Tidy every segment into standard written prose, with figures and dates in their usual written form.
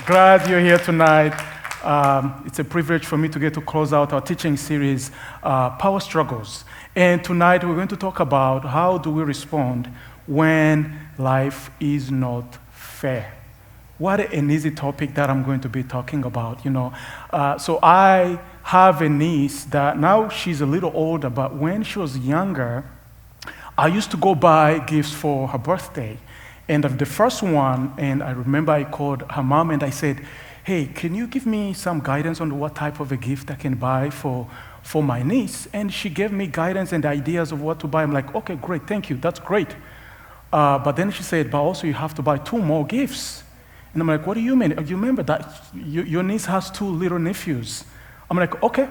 Glad you're here tonight. It's a privilege for me to get to close out our teaching series, Power Struggles. And tonight we're going to talk about how do we respond when life is not fair. What an easy topic that I'm going to be talking about, So I have a niece that now she's a little older, but when she was younger, I used to go buy gifts for her birthday. And the first one, and I remember I called her mom and I said, hey, can you give me some guidance on what type of a gift I can buy for my niece? And she gave me guidance and ideas of what to buy. I'm like, okay, great, thank you, that's great. But then she said, but also you have to buy 2 more gifts. And I'm like, what do you mean? You remember that your niece has 2 little nephews. I'm like, okay,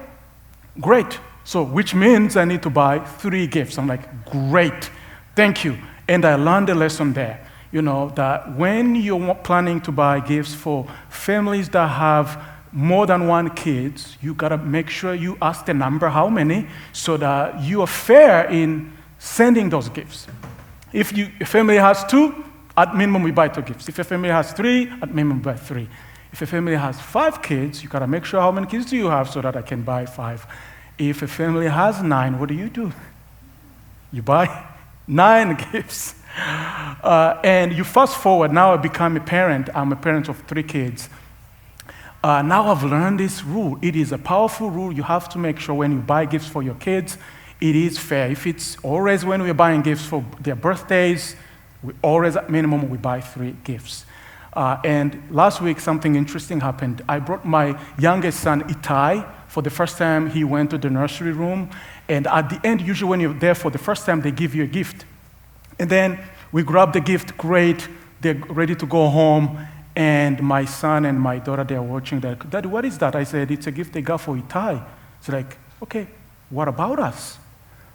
great. So which means I need to buy 3 gifts. I'm like, great, thank you. And I learned a lesson there. That when you're planning to buy gifts for families that have more than 1 kid, you gotta make sure you ask the number how many so that you are fair in sending those gifts. If a family has 2, at minimum we buy 2 gifts. If a family has 3, at minimum we buy 3. If a family has 5 kids, you gotta make sure how many kids do you have so that I can buy 5. If a family has 9, what do? You buy 9 gifts. And you fast forward, now I become a parent. I'm a parent of 3 kids. Now I've learned this rule. It is a powerful rule. You have to make sure when you buy gifts for your kids, it is fair. If it's always when we're buying gifts for their birthdays, we always at minimum we buy 3 gifts. And last week something interesting happened. I brought my youngest son, Itai. For the first time, he went to the nursery room. And at the end, usually when you're there for the first time, they give you a gift. And then we grab the gift, great, they're ready to go home, and my son and my daughter, they're watching that. Daddy, what is that? I said, it's a gift they got for Itai. It's like, okay, what about us?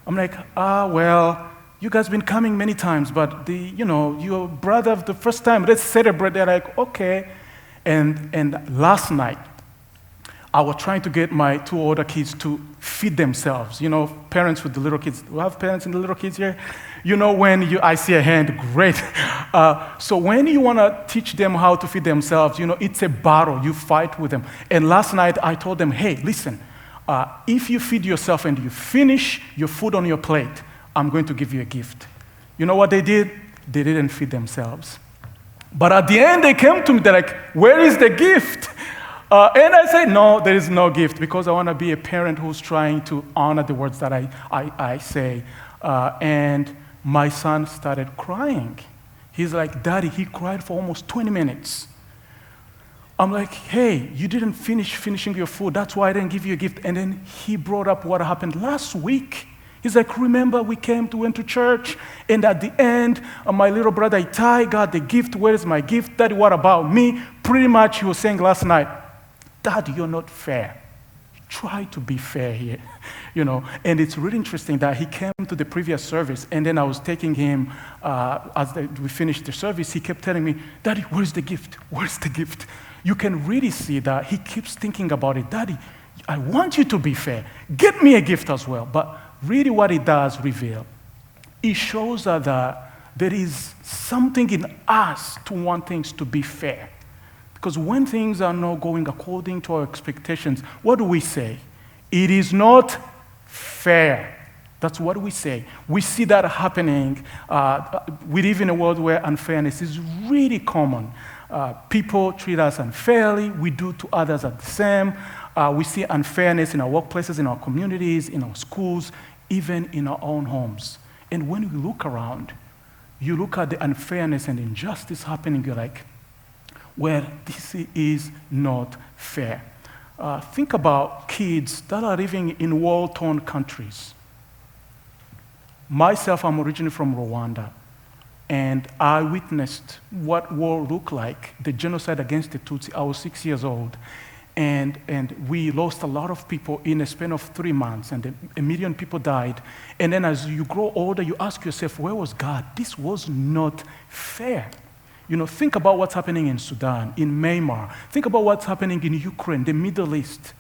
I'm like, well, you guys been coming many times, but your brother the first time, let's celebrate. They're like, okay. And last night, I was trying to get my 2 older kids to feed themselves. Parents with the little kids. Do we have parents and the little kids here? When I see a hand, great. So when you want to teach them how to feed themselves, it's a battle. You fight with them. And last night, I told them, hey, listen, if you feed yourself and you finish your food on your plate, I'm going to give you a gift. You know what they did? They didn't feed themselves. But at the end, they came to me. They're like, where is the gift? And I said, no, there is no gift, because I want to be a parent who's trying to honor the words that I say. And my son started crying. He's like, Daddy, he cried for almost 20 minutes. I'm like, hey, you didn't finishing your food. That's why I didn't give you a gift. And then he brought up what happened last week. He's like, remember we went to church, and at the end, my little brother Itai got the gift. Where is my gift? Daddy, what about me? Pretty much he was saying last night, Dad, you're not fair. Try to be fair here, And it's really interesting that he came to the previous service, and then I was taking him, we finished the service, he kept telling me, Daddy, where's the gift? Where's the gift? You can really see that he keeps thinking about it. Daddy, I want you to be fair. Get me a gift as well. But really what it does reveal, it shows that there is something in us to want things to be fair. Because when things are not going according to our expectations, what do we say? It is not fair. That's what we say. We see that happening. We live in a world where unfairness is really common. People treat us unfairly. We do to others the same. We see unfairness in our workplaces, in our communities, in our schools, even in our own homes. And when we look around, you look at the unfairness and injustice happening, you're like, well, this is not fair. Think about kids that are living in war-torn countries. Myself, I'm originally from Rwanda, and I witnessed what war looked like, the genocide against the Tutsi. I was 6 years old, and we lost a lot of people in a span of 3 months, and 1 million people died. And then as you grow older, you ask yourself, where was God? This was not fair. Think about what's happening in Sudan, in Myanmar. Think about what's happening in Ukraine, the Middle East.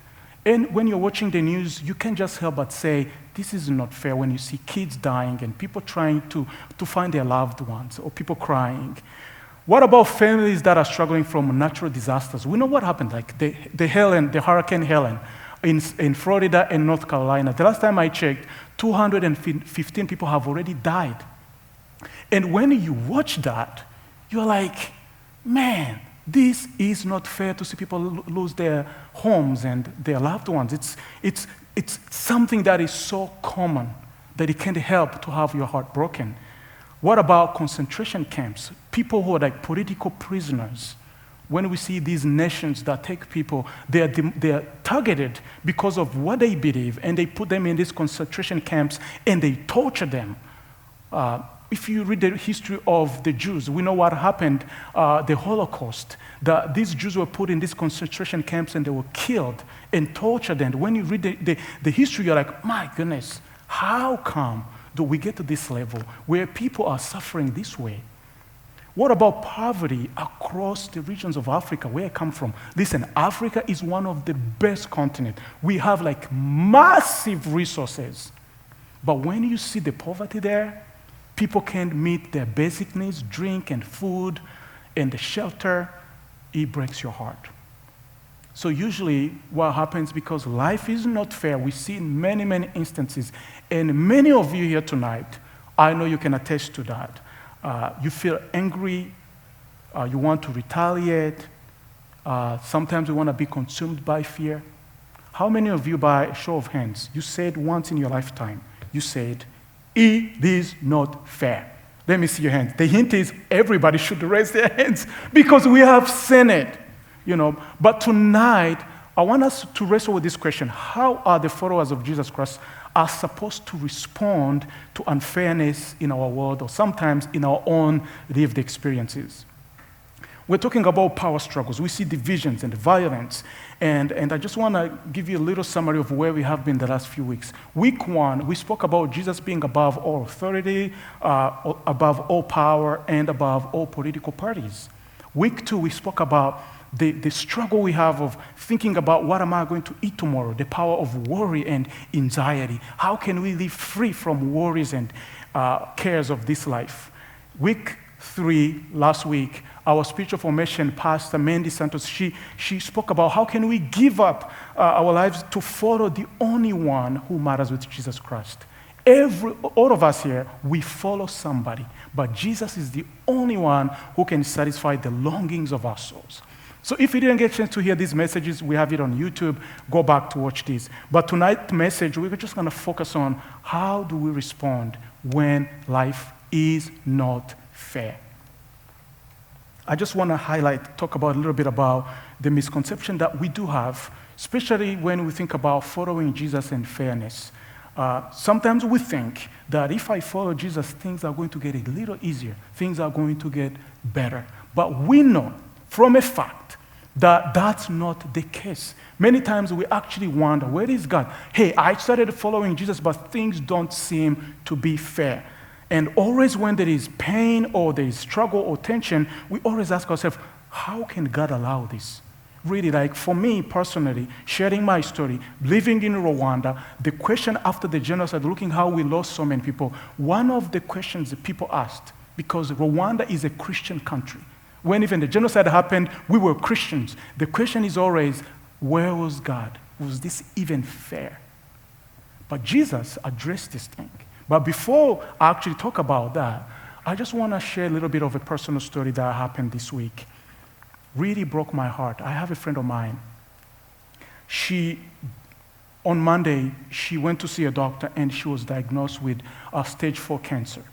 And when you're watching the news, you can't just help but say, this is not fair when you see kids dying and people trying to find their loved ones or people crying. What about families that are struggling from natural disasters? We know what happened, like the Hurricane Helen in Florida and North Carolina. The last time I checked, 215 people have already died. And when you watch that, you're like, man, this is not fair to see people lose their homes and their loved ones. It's something that is so common that it can't help to have your heart broken. What about concentration camps? People who are like political prisoners. When we see these nations that take people, they are targeted because of what they believe, and they put them in these concentration camps and they torture them. If you read the history of the Jews, we know what happened, the Holocaust. These Jews were put in these concentration camps and they were killed and tortured. And when you read the history, you're like, my goodness, how come do we get to this level where people are suffering this way? What about poverty across the regions of Africa, where I come from? Listen, Africa is one of the best continents. We have like massive resources. But when you see the poverty there, people can't meet their basic needs, drink and food and the shelter, it breaks your heart. So usually what happens, because life is not fair, we see in many, many instances, and many of you here tonight, I know you can attest to that. You feel angry, you want to retaliate, sometimes you want to be consumed by fear. How many of you, by a show of hands, you said once in your lifetime, you said, it is not fair? Let me see your hands. The hint is everybody should raise their hands because we have seen it. But tonight, I want us to wrestle with this question. How are the followers of Jesus Christ are supposed to respond to unfairness in our world, or sometimes in our own lived experiences? We're talking about power struggles. We see divisions and violence. And I just want to give you a little summary of where we have been the last few weeks. Week 1, we spoke about Jesus being above all authority, above all power, and above all political parties. Week 2, we spoke about the struggle we have of thinking about what am I going to eat tomorrow, the power of worry and anxiety. How can we live free from worries and cares of this life? Week 3, last week, our spiritual formation pastor, Mandy Santos, she spoke about how can we give up our lives to follow the only one who matters, with Jesus Christ. All of us here, we follow somebody, but Jesus is the only one who can satisfy the longings of our souls. So if you didn't get a chance to hear these messages, we have it on YouTube. Go back to watch these. But tonight's message, we're just going to focus on how do we respond when life is not fair. I just want to talk about a little bit about the misconception that we do have, especially when we think about following Jesus and fairness. Sometimes we think that if I follow Jesus, things are going to get a little easier. Things are going to get better. But we know from a fact that that's not the case. Many times we actually wonder, where is God? Hey, I started following Jesus, but things don't seem to be fair. And always when there is pain or there is struggle or tension, we always ask ourselves, how can God allow this? Really, like for me personally, sharing my story, living in Rwanda, the question after the genocide, looking how we lost so many people, one of the questions that people asked, because Rwanda is a Christian country, when even the genocide happened, we were Christians. The question is always, where was God? Was this even fair? But Jesus addressed this thing. But before I actually talk about that, I just want to share a little bit of a personal story that happened this week. Really broke my heart. I have a friend of mine. On Monday, she went to see a doctor and she was diagnosed with stage 4 cancer.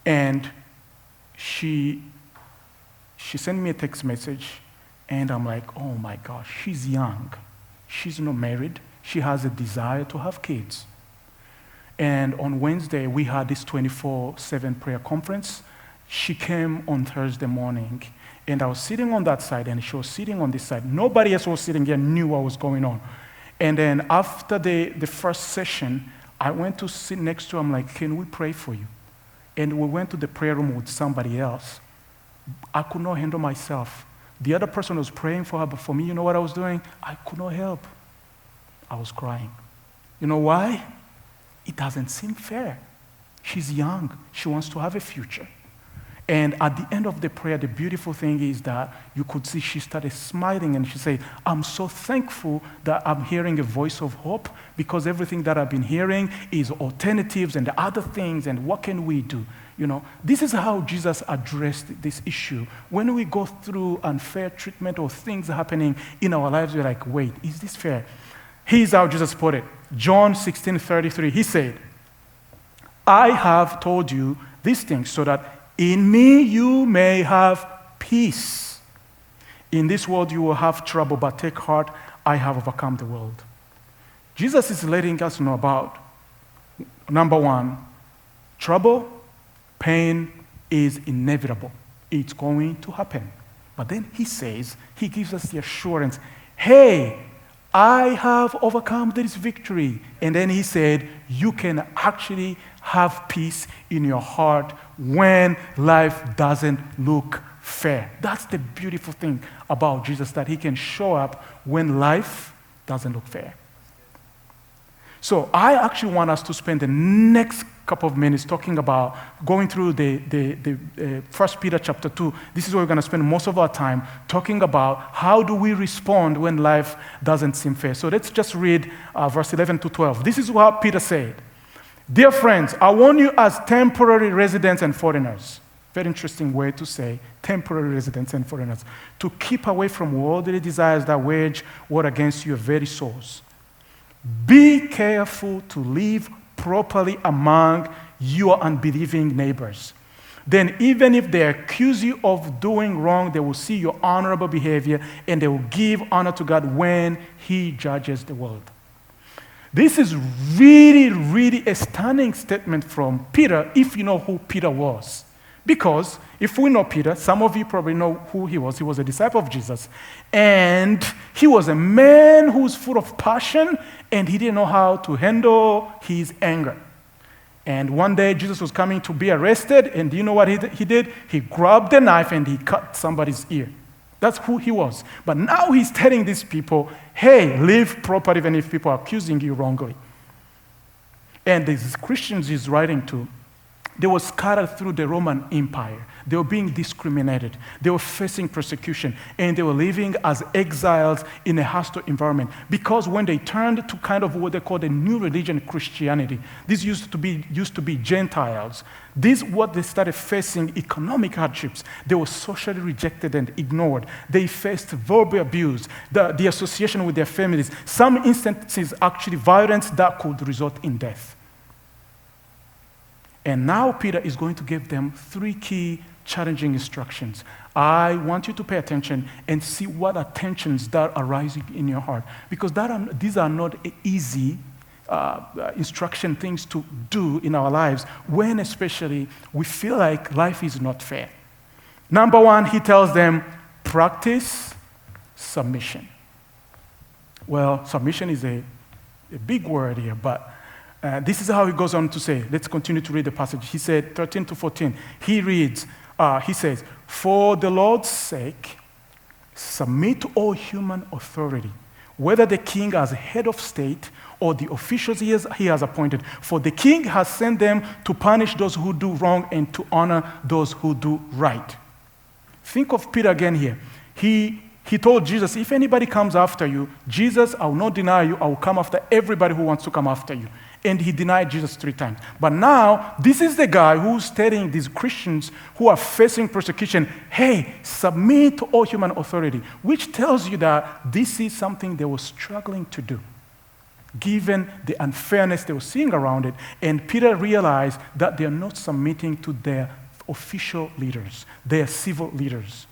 And she sent me a text message, and I'm like, oh my gosh, she's young. She's not married. She has a desire to have kids. And on Wednesday, we had this 24/7 prayer conference. She came on Thursday morning, and I was sitting on that side, and she was sitting on this side. Nobody else was sitting here knew what was going on. And then after the first session, I went to sit next to her. I'm like, can we pray for you? And we went to the prayer room with somebody else. I could not handle myself. The other person was praying for her, but for me, you know what I was doing? I could not help. I was crying. You know why? It doesn't seem fair. She's young. She wants to have a future. And at the end of the prayer, the beautiful thing is that you could see she started smiling and she said, I'm so thankful that I'm hearing a voice of hope because everything that I've been hearing is alternatives and other things, and what can we do? You know, this is how Jesus addressed this issue. When we go through unfair treatment or things happening in our lives, we're like, wait, is this fair? Here's how Jesus put it. John 16:33, he said, I have told you these things so that in me you may have peace. In this world you will have trouble, but take heart, I have overcome the world. Jesus is letting us know about, number one, trouble, pain is inevitable. It's going to happen. But then he says, he gives us the assurance, hey, I have overcome this victory. And then he said, you can actually have peace in your heart when life doesn't look fair. That's the beautiful thing about Jesus, that he can show up when life doesn't look fair. So I actually want us to spend the next couple of minutes talking about going through the 1 Peter chapter 2. This is where we're going to spend most of our time talking about how do we respond when life doesn't seem fair. So let's just read verse 11 to 12. This is what Peter said. Dear friends, I warn you as temporary residents and foreigners. Very interesting way to say temporary residents and foreigners. To keep away from worldly desires that wage war against your very souls. Be careful to live properly among your unbelieving neighbors. Then even if they accuse you of doing wrong, they will see your honorable behavior and they will give honor to God when he judges the world. This is really, really a stunning statement from Peter, if you know who Peter was. Because if we know Peter, some of you probably know who he was. He was a disciple of Jesus. And he was a man who was full of passion, and he didn't know how to handle his anger. And one day, Jesus was coming to be arrested, and do you know what he did? He grabbed a knife and he cut somebody's ear. That's who he was. But now he's telling these people, hey, live properly even if people are accusing you wrongly. And these Christians he's writing to, they were scattered through the Roman Empire. They were being discriminated. They were facing persecution. And they were living as exiles in a hostile environment. Because when they turned to kind of what they call the new religion, Christianity, this used to be Gentiles. What they started facing economic hardships. They were socially rejected and ignored. They faced verbal abuse, the association with their families. Some instances, actually violence that could result in death. And now Peter is going to give them 3 key challenging instructions. I want you to pay attention and see what are tensions that are rising in your heart. Because these are not easy instruction things to do in our lives when especially we feel like life is not fair. Number 1, he tells them, practice submission. Well, submission is a big word here, but this is how he goes on to say. Let's continue to read the passage. He said, 13 to 14. He reads, he says, for the Lord's sake, submit to all human authority, whether the king as head of state or the officials he has appointed. For the king has sent them to punish those who do wrong and to honor those who do right. Think of Peter again here. He told Jesus, if anybody comes after you, Jesus, I will not deny you. I will come after everybody who wants to come after you. And he denied Jesus 3 times. But now, this is the guy who's telling these Christians who are facing persecution, hey, submit to all human authority, which tells you that this is something they were struggling to do, given the unfairness they were seeing around it. And Peter realized that they are not submitting to their official leaders, their civil leaders.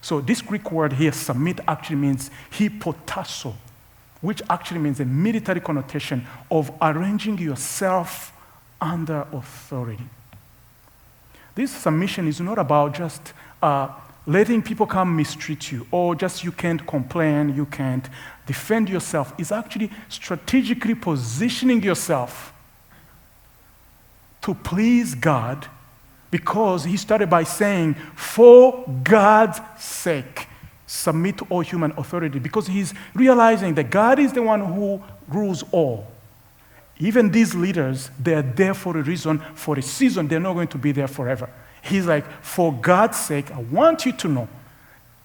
So this Greek word here, submit, actually means hypotasso, which actually means a military connotation of arranging yourself under authority. This submission is not about just letting people come mistreat you, or just you can't complain, you can't defend yourself. It's actually strategically positioning yourself to please God, because he started by saying, for God's sake, submit to all human authority, because he's realizing that God is the one who rules all. Even these leaders, they're there for a reason, for a season. They're not going to be there forever. He's like, for God's sake, I want you to know,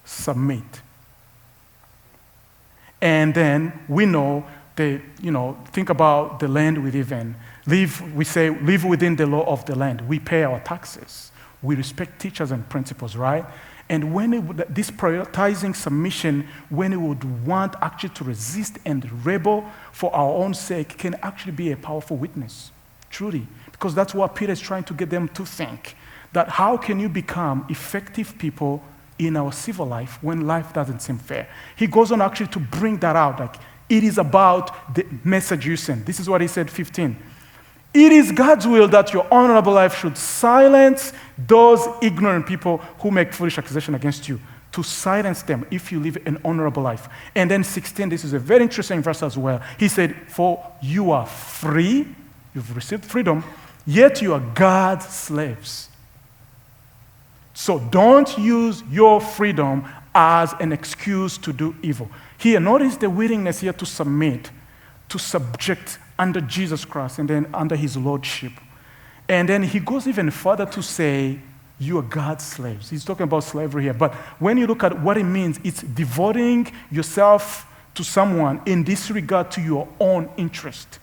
submit. And then we know, think about the land we live in. Live within the law of the land. We pay our taxes. We respect teachers and principals, right? And this prioritizing submission, when we would want actually to resist and rebel for our own sake, can actually be a powerful witness, truly. Because that's what Peter is trying to get them to think, that how can you become effective people in our civil life when life doesn't seem fair? He goes on actually to bring that out, like it is about the message you send. This is what he said, 15. It is God's will that your honorable life should silence those ignorant people who make foolish accusation against you, to silence them if you live an honorable life. And then 16, this is a very interesting verse as well. He said, for you are free, you've received freedom, yet you are God's slaves. So don't use your freedom as an excuse to do evil. Here, notice the willingness here to submit, to subject under Jesus Christ and then under his lordship. And then he goes even further to say, you are God's slaves. He's talking about slavery here. But when you look at what it means, it's devoting yourself to someone in disregard to your own interest.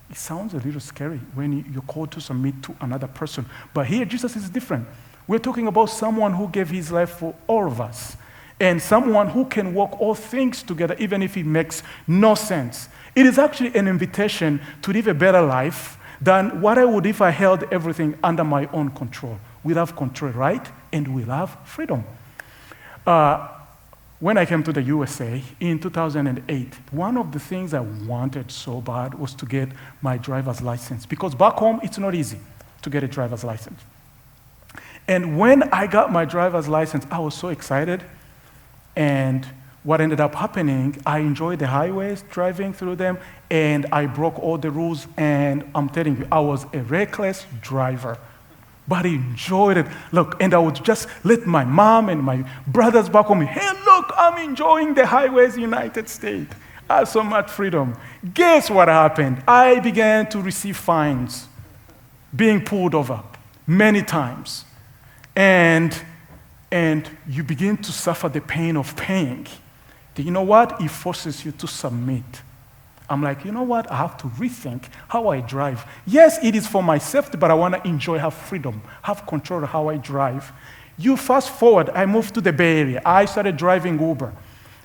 It sounds a little scary when you're called to submit to another person. But here, Jesus is different. We're talking about someone who gave his life for all of us, and someone who can work all things together, even if it makes no sense. It is actually an invitation to live a better life than what I would if I held everything under my own control. We'll have control, right? And we'll have freedom. When I came to the USA in 2008, one of the things I wanted so bad was to get my driver's license, because back home, it's not easy to get a driver's license. And when I got my driver's license, I was so excited. And what ended up happening, I enjoyed the highways, driving through them, and I broke all the rules. And I'm telling you, I was a reckless driver, but I enjoyed it. Look, and I would just let my mom and my brothers back home, hey, look, I'm enjoying the highways, United States. I have so much freedom. Guess what happened? I began to receive fines, being pulled over many times. And you begin to suffer the pain of paying. You know what? It forces you to submit. I'm like, you know what? I have to rethink how I drive. Yes, it is for my safety, but I want to enjoy, have freedom, have control of how I drive. You fast forward, I moved to the Bay Area. I started driving Uber.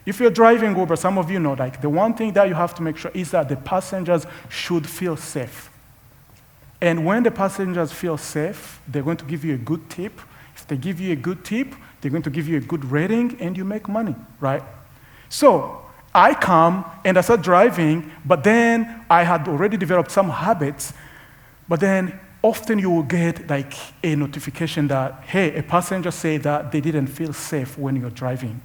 If you're driving Uber, some of you know, like, the one thing that you have to make sure is that the passengers should feel safe. And when the passengers feel safe, they're going to give you a good tip. If they give you a good tip, they're going to give you a good rating, and you make money, right? So I come and I start driving, but then I had already developed some habits. But then often you will get like a notification that, hey, a passenger said that they didn't feel safe when you're driving.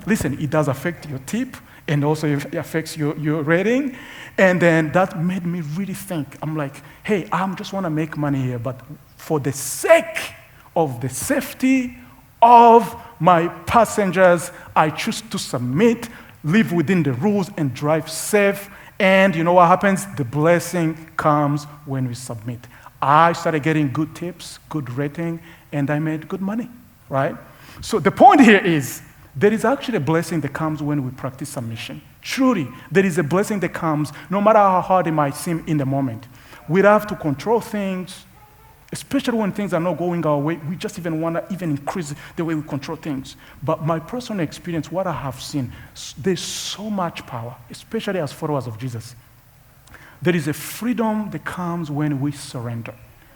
Listen, it does affect your tip, and also it affects your rating. And then that made me really think. I'm like, hey, I just want to make money here, but for the sake of the safety of my passengers, I choose to submit, live within the rules, and drive safe. And you know what happens? The blessing comes when we submit. I started getting good tips, good rating, and I made good money, right? So the point here is, there is actually a blessing that comes when we practice submission. Truly, there is a blessing that comes no matter how hard it might seem in the moment. We have to control things, especially when things are not going our way. We just even want to increase the way we control things. But my personal experience, what I have seen, there's so much power, especially as followers of Jesus. There is a freedom that comes when we surrender.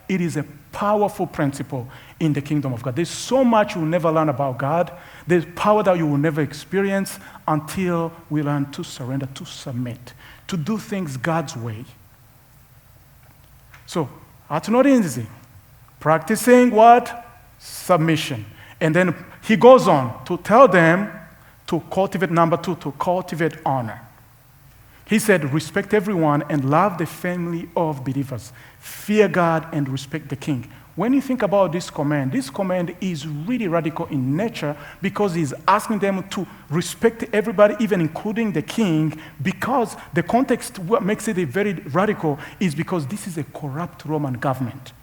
It is a powerful principle in the kingdom of God. There's so much you will never learn about God. There's power that you will never experience until we learn to surrender, to submit, to do things God's way. So, that's not easy. Practicing what? Submission. And then he goes on to tell them to cultivate, number 2, to cultivate honor. He said, respect everyone and love the family of believers. Fear God and respect the king. When you think about this command is really radical in nature because he's asking them to respect everybody, even including the king, because the context, what makes it a very radical is because this is a corrupt Roman government.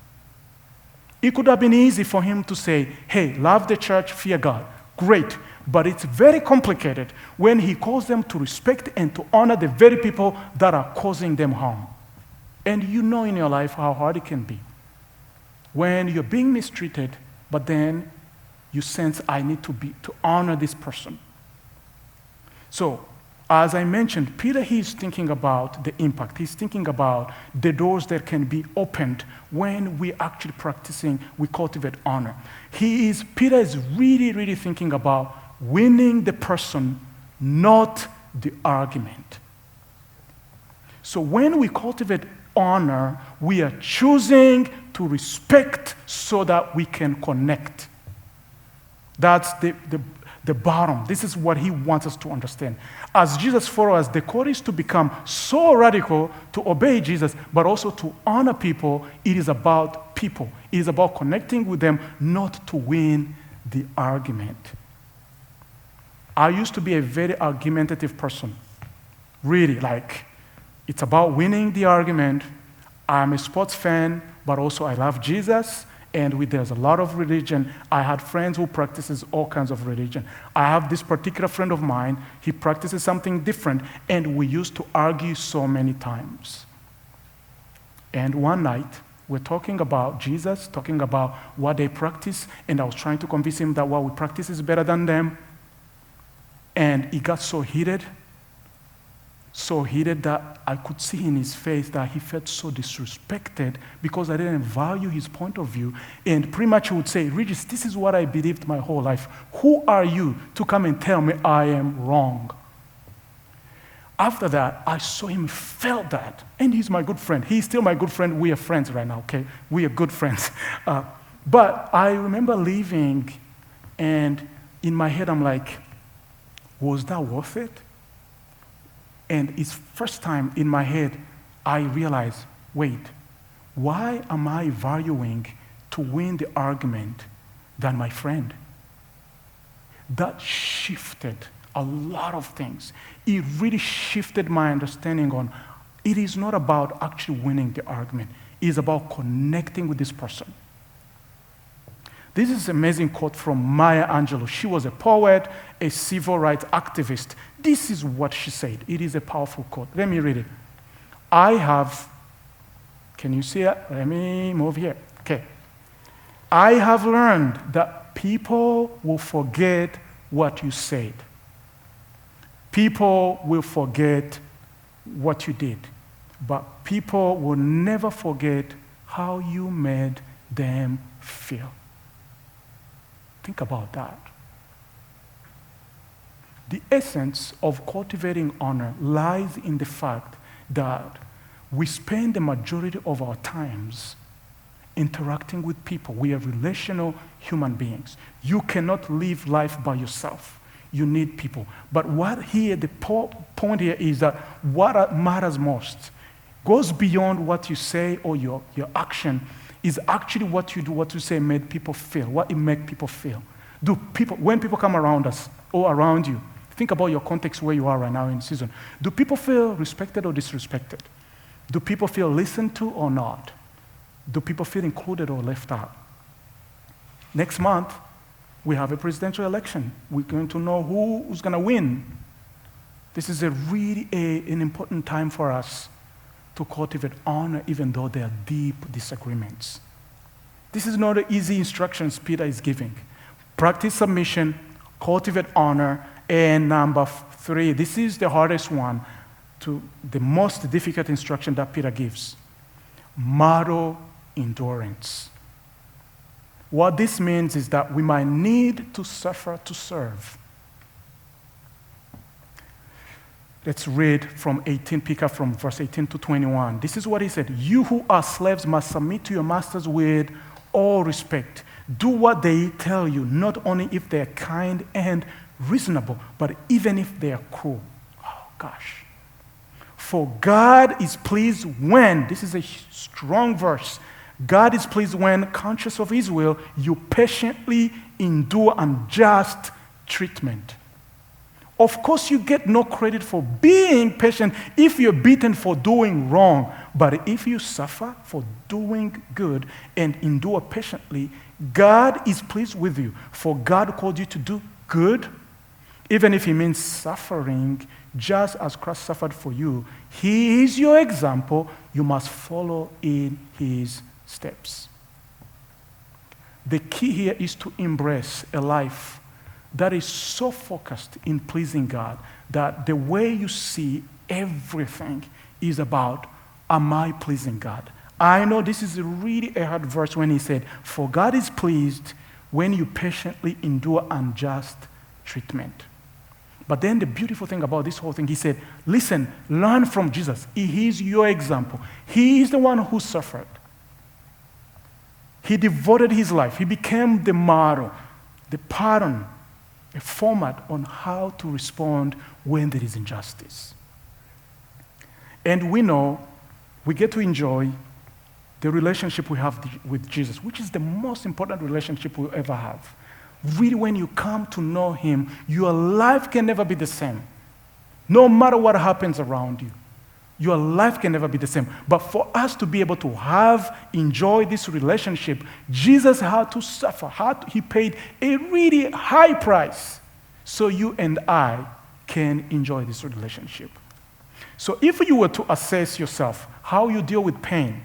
It could have been easy for him to say, hey, love the church, fear God. Great. But it's very complicated when he calls them to respect and to honor the very people that are causing them harm. And you know in your life how hard it can be. When you're being mistreated, but then you sense, I need to honor this person. So, as I mentioned, Peter, he's thinking about the impact. He's thinking about the doors that can be opened when we're actually practicing, we cultivate honor. Peter is really, really thinking about winning the person, not the argument. So when we cultivate honor, we are choosing to respect so that we can connect. That's the bottom. This is what he wants us to understand. As Jesus followers, the call is to become so radical to obey Jesus, but also to honor people. It is about people. It is about connecting with them, not to win the argument. I used to be a very argumentative person. Really, it's about winning the argument. I'm a sports fan, but also I love Jesus. And there's a lot of religion. I had friends who practices all kinds of religion. I have this particular friend of mine. He practices something different, and we used to argue so many times. And one night, we're talking about Jesus, talking about what they practice, and I was trying to convince him that what we practice is better than them. And he got so heated that I could see in his face that he felt so disrespected because I didn't value his point of view. And pretty much he would say, Regis, this is what I believed my whole life. Who are you to come and tell me I am wrong? After that, I saw him felt that. And he's my good friend. He's still my good friend. We are friends right now, okay? We are good friends. But I remember leaving, and in my head I'm like, was that worth it? And it's first time in my head, I realized, wait, why am I valuing to win the argument than my friend? That shifted a lot of things. It really shifted my understanding on, it is not about actually winning the argument. It is about connecting with this person. This is an amazing quote from Maya Angelou. She was a poet, a civil rights activist. This is what she said. It is a powerful quote. Let me read it. Can you see it? Let me move here. Okay. I have learned that people will forget what you said. People will forget what you did. But people will never forget how you made them feel. Think about that. The essence of cultivating honor lies in the fact that we spend the majority of our times interacting with people. We are relational human beings. You cannot live life by yourself. You need people. But the point here is that what matters most goes beyond what you say or your action, is actually what you do, what you say made people feel, what it makes people feel. When people come around us or around you, think about your context where you are right now in season. Do people feel respected or disrespected? Do people feel listened to or not? Do people feel included or left out? Next month, we have a presidential election. We're going to know who's going to win. This is really an important time for us to cultivate honor, even though there are deep disagreements. This is not the easy instructions Peter is giving. Practice submission, cultivate honor, and number 3, this is the hardest one, the most difficult instruction that Peter gives. Model endurance. What this means is that we might need to suffer to serve. Let's read from 18, pick up from verse 18 to 21. This is what he said. You who are slaves must submit to your masters with all respect. Do what they tell you, not only if they're kind and reasonable, but even if they are cruel. Oh, gosh. For God is pleased when, this is a strong verse, God is pleased when, conscious of his will, you patiently endure unjust treatment. Of course, you get no credit for being patient if you're beaten for doing wrong. But if you suffer for doing good and endure patiently, God is pleased with you. For God called you to do good, even if it means suffering, just as Christ suffered for you. He is your example. You must follow in his steps. The key here is to embrace a life that is so focused in pleasing God that the way you see everything is about, am I pleasing God? I know this is really a hard verse when he said, for God is pleased when you patiently endure unjust treatment. But then the beautiful thing about this whole thing, he said, listen, learn from Jesus. He is your example. He is the one who suffered. He devoted his life. He became the model, the pattern, a format on how to respond when there is injustice. And we know we get to enjoy the relationship we have with Jesus, which is the most important relationship we'll ever have. Really, when you come to know him, your life can never be the same. No matter what happens around you, your life can never be the same. But for us to be able to enjoy this relationship, Jesus had to suffer. He paid a really high price so you and I can enjoy this relationship. So if you were to assess yourself, how you deal with pain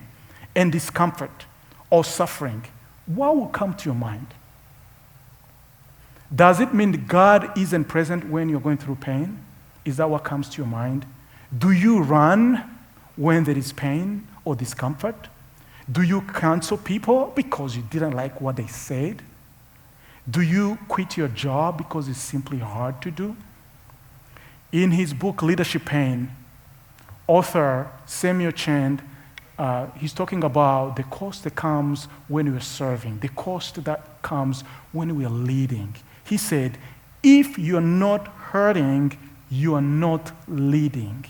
and discomfort or suffering, what will come to your mind? Does it mean God isn't present when you're going through pain? Is that what comes to your mind? Do you run when there is pain or discomfort? Do you cancel people because you didn't like what they said? Do you quit your job because it's simply hard to do? In his book, Leadership Pain, author Samuel Chand, he's talking about the cost that comes when we're serving, the cost that comes when we're leading. He said, if you're not hurting, you are not leading.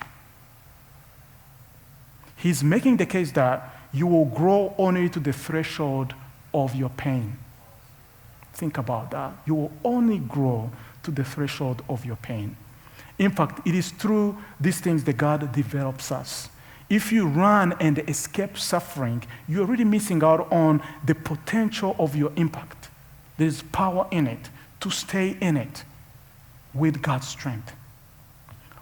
He's making the case that you will grow only to the threshold of your pain. Think about that. You will only grow to the threshold of your pain. In fact, it is through these things that God develops us. If you run and escape suffering, you're really missing out on the potential of your impact. There's power in it to stay in it with God's strength.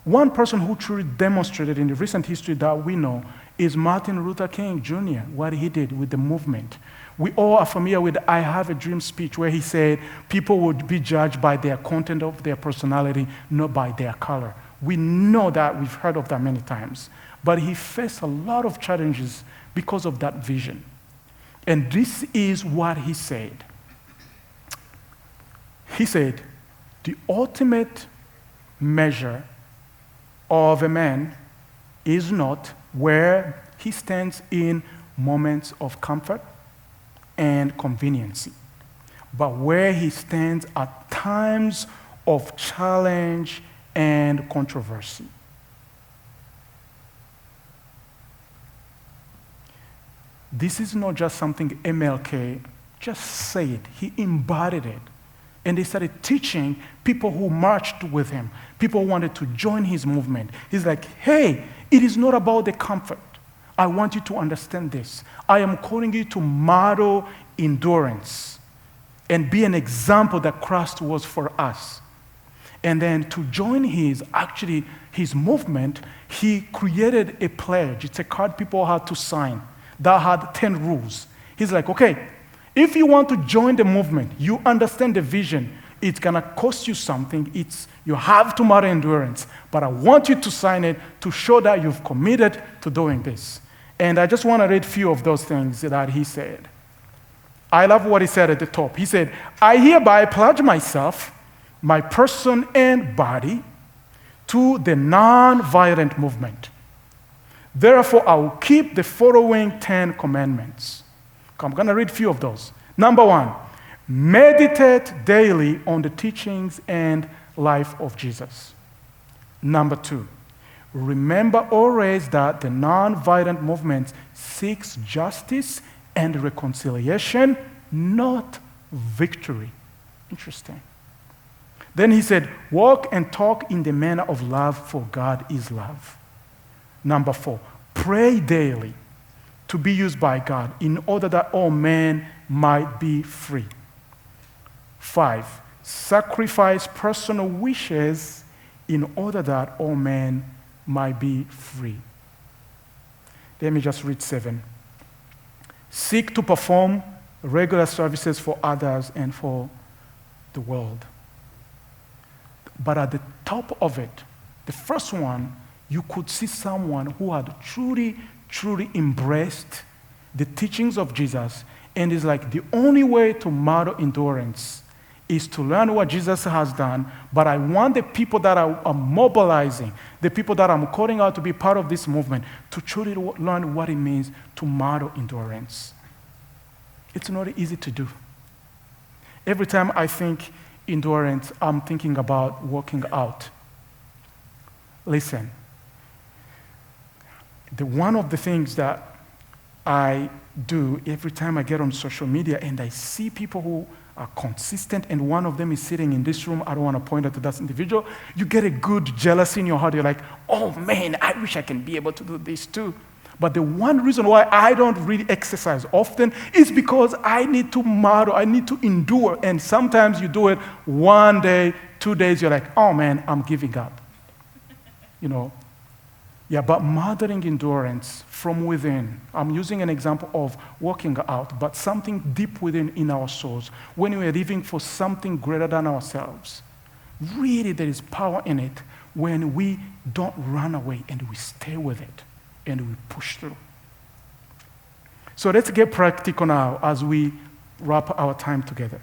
One person who truly demonstrated in the recent history that we know is Martin Luther King Jr., what he did with the movement. We all are familiar with the I Have a Dream speech where he said people would be judged by their content of their personality, not by their color. We know that, we've heard of that many times. But he faced a lot of challenges because of that vision. And this is what he said. He said, the ultimate measure of a man is not where he stands in moments of comfort and conveniency, but where he stands at times of challenge and controversy. This is not just something MLK just said. He embodied it. And they started teaching people who marched with him, people who wanted to join his movement. He's like, hey, it is not about the comfort. I want you to understand this. I am calling you to model endurance and be an example that Christ was for us. And then to join his movement, he created a pledge. It's a card people had to sign that had 10 rules. He's like, okay, if you want to join the movement, you understand the vision, it's going to cost you something. You have to model endurance. But I want you to sign it to show that you've committed to doing this. And I just want to read a few of those things that he said. I love what he said at the top. He said, I hereby pledge myself, my person and body, to the non-violent movement. Therefore, I will keep the following 10 commandments. I'm going to read a few of those. Number 1, meditate daily on the teachings and life of Jesus. Number 2, remember always that the non-violent movement seeks justice and reconciliation, not victory. Interesting. Then he said, walk and talk in the manner of love, for God is love. Number 4, pray daily to be used by God in order that all men might be free. 5, sacrifice personal wishes in order that all men might be free. Let me just read 7. Seek to perform regular services for others and for the world. But at the top of it, the first one, you could see someone who had truly, truly embraced the teachings of Jesus, and is like, the only way to model endurance is to learn what Jesus has done, but I want the people that are mobilizing, the people that I'm calling out to be part of this movement, to truly learn what it means to model endurance. It's not easy to do. Every time I think endurance, I'm thinking about working out. Listen, one of the things that I do every time I get on social media and I see people who are consistent, and one of them is sitting in this room, I don't want to point out to that individual, you get a good jealousy in your heart. You're like, oh man, I wish I can be able to do this too. But the one reason why I don't really exercise often is because I need to model, I need to endure. And sometimes you do it 1 day, 2 days, you're like, oh man, I'm giving up. Yeah, but modeling endurance from within. I'm using an example of working out, but something deep within in our souls. When we are living for something greater than ourselves, really there is power in it when we don't run away and we stay with it and we push through. So let's get practical now as we wrap our time together.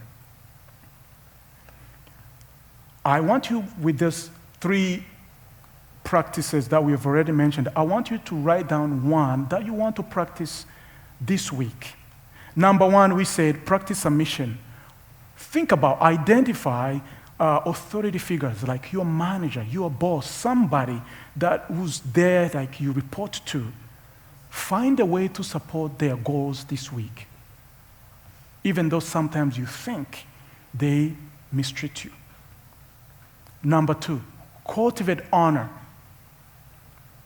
I want you, with these 3 practices that we have already mentioned, I want you to write down one that you want to practice this week. Number 1, we said practice submission. Think about, identify authority figures like your manager, your boss, somebody who's there, like you report to. Find a way to support their goals this week, even though sometimes you think they mistreat you. Number 2, cultivate honor.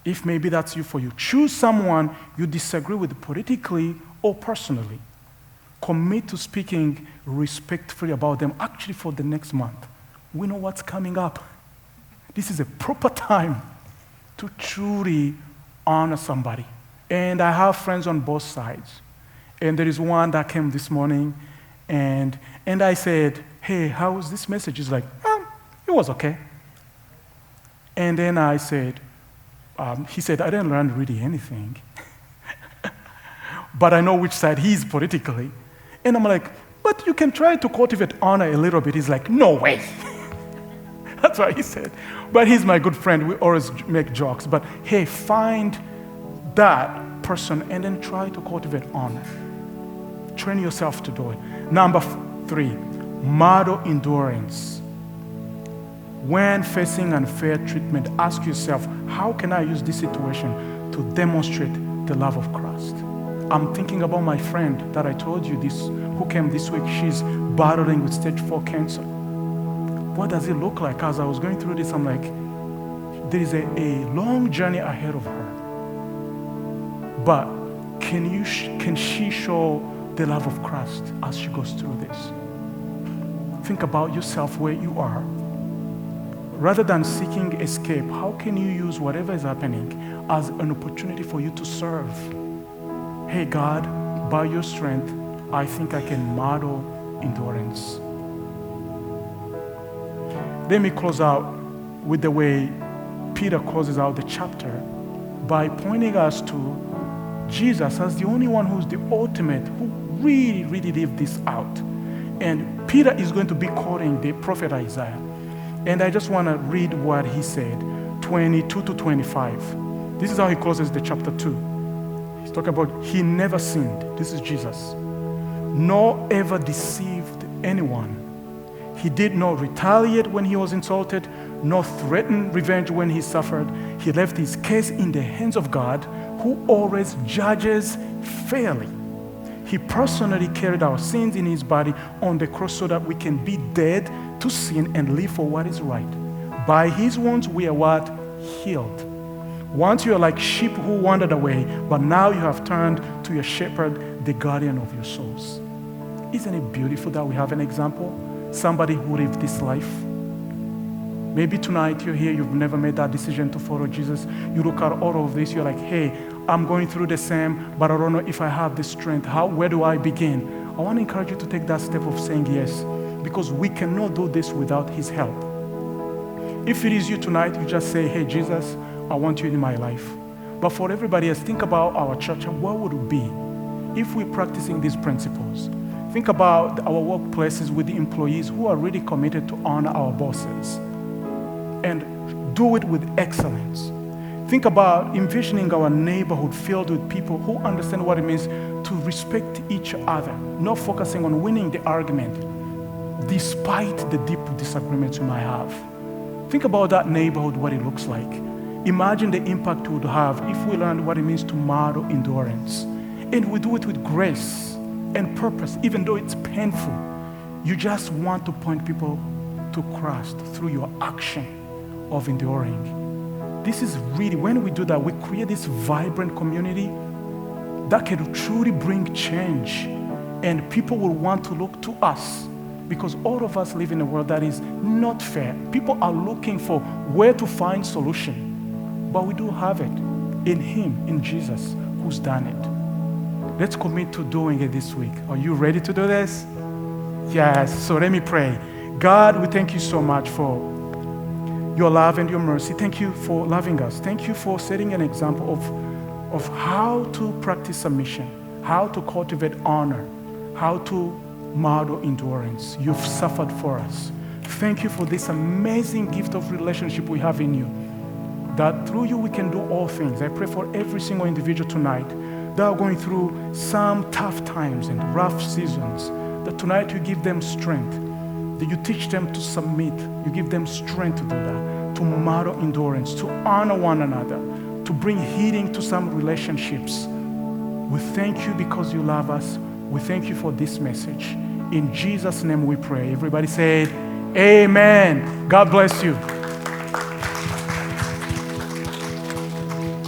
If maybe that's you for you. Choose someone you disagree with politically or personally. Commit to speaking respectfully about them, actually for the next month. We know what's coming up. This is a proper time to truly honor somebody. And I have friends on both sides. And there is one that came this morning, and I said, hey, how was this message? He's like, it was okay. And then I said, he said, I didn't learn really anything. But I know which side he is politically. And I'm like, but you can try to cultivate honor a little bit. He's like, no way. That's what he said. But he's my good friend. We always make jokes. But hey, find that person and then try to cultivate honor. Train yourself to do it. Number 3, model endurance. When facing unfair treatment, ask yourself, how can I use this situation to demonstrate the love of Christ? I'm thinking about my friend that I told you this, who came this week. She's battling with stage 4 cancer. What does it look like? As I was going through this, I'm like, there is a long journey ahead of her. But can she show the love of Christ as she goes through this? Think about yourself where you are. Rather than seeking escape, how can you use whatever is happening as an opportunity for you to serve? Hey, God, by your strength, I think I can model endurance. Let me close out with the way Peter closes out the chapter by pointing us to Jesus as the only one who's the ultimate, who really, really lived this out. And Peter is going to be quoting the prophet Isaiah. And I just want to read what he said, 22 to 25. This is how he closes the chapter 2. He's talking about he never sinned. This is Jesus. Nor ever deceived anyone. He did not retaliate when he was insulted, nor threaten revenge when he suffered. He left his case in the hands of God, who always judges fairly. He personally carried our sins in his body on the cross so that we can be dead to sin and live for what is right. By his wounds, we are what? Healed. Once you are like sheep who wandered away, but now you have turned to your shepherd, the guardian of your souls. Isn't it beautiful that we have an example? Somebody who lived this life. Maybe tonight you're here, you've never made that decision to follow Jesus. You look at all of this, you're like, hey, I'm going through the same, but I don't know if I have the strength. Where do I begin? I want to encourage you to take that step of saying yes, because we cannot do this without his help. If it is you tonight, you just say, hey, Jesus, I want you in my life. But for everybody else, think about our church and what would it be if we're practicing these principles. Think about our workplaces with the employees who are really committed to honor our bosses and do it with excellence. Think about envisioning our neighborhood filled with people who understand what it means to respect each other, not focusing on winning the argument, despite the deep disagreements you might have. Think about that neighborhood, what it looks like. Imagine the impact it would have if we learned what it means to model endurance. And we do it with grace and purpose, even though it's painful. You just want to point people to Christ through your action of enduring. This is really, when we do that, we create this vibrant community that can truly bring change. And people will want to look to us, because all of us live in a world that is not fair. People are looking for where to find solution. But we do have it in him, in Jesus, who's done it. Let's commit to doing it this week. Are you ready to do this? Yes. So let me pray. God, we thank you so much for your love and your mercy. Thank you for loving us. Thank you for setting an example of how to practice submission, how to cultivate honor, how to model endurance. You've suffered for us. Thank you for this amazing gift of relationship we have in you, that through you we can do all things. I pray for every single individual tonight that are going through some tough times and rough seasons, that tonight you give them strength, that you teach them to submit, you give them strength to do that, to model endurance, to honor one another, to bring healing to some relationships. We thank you because you love us. We thank you for this message. In Jesus' name we pray. Everybody say, amen. God bless you.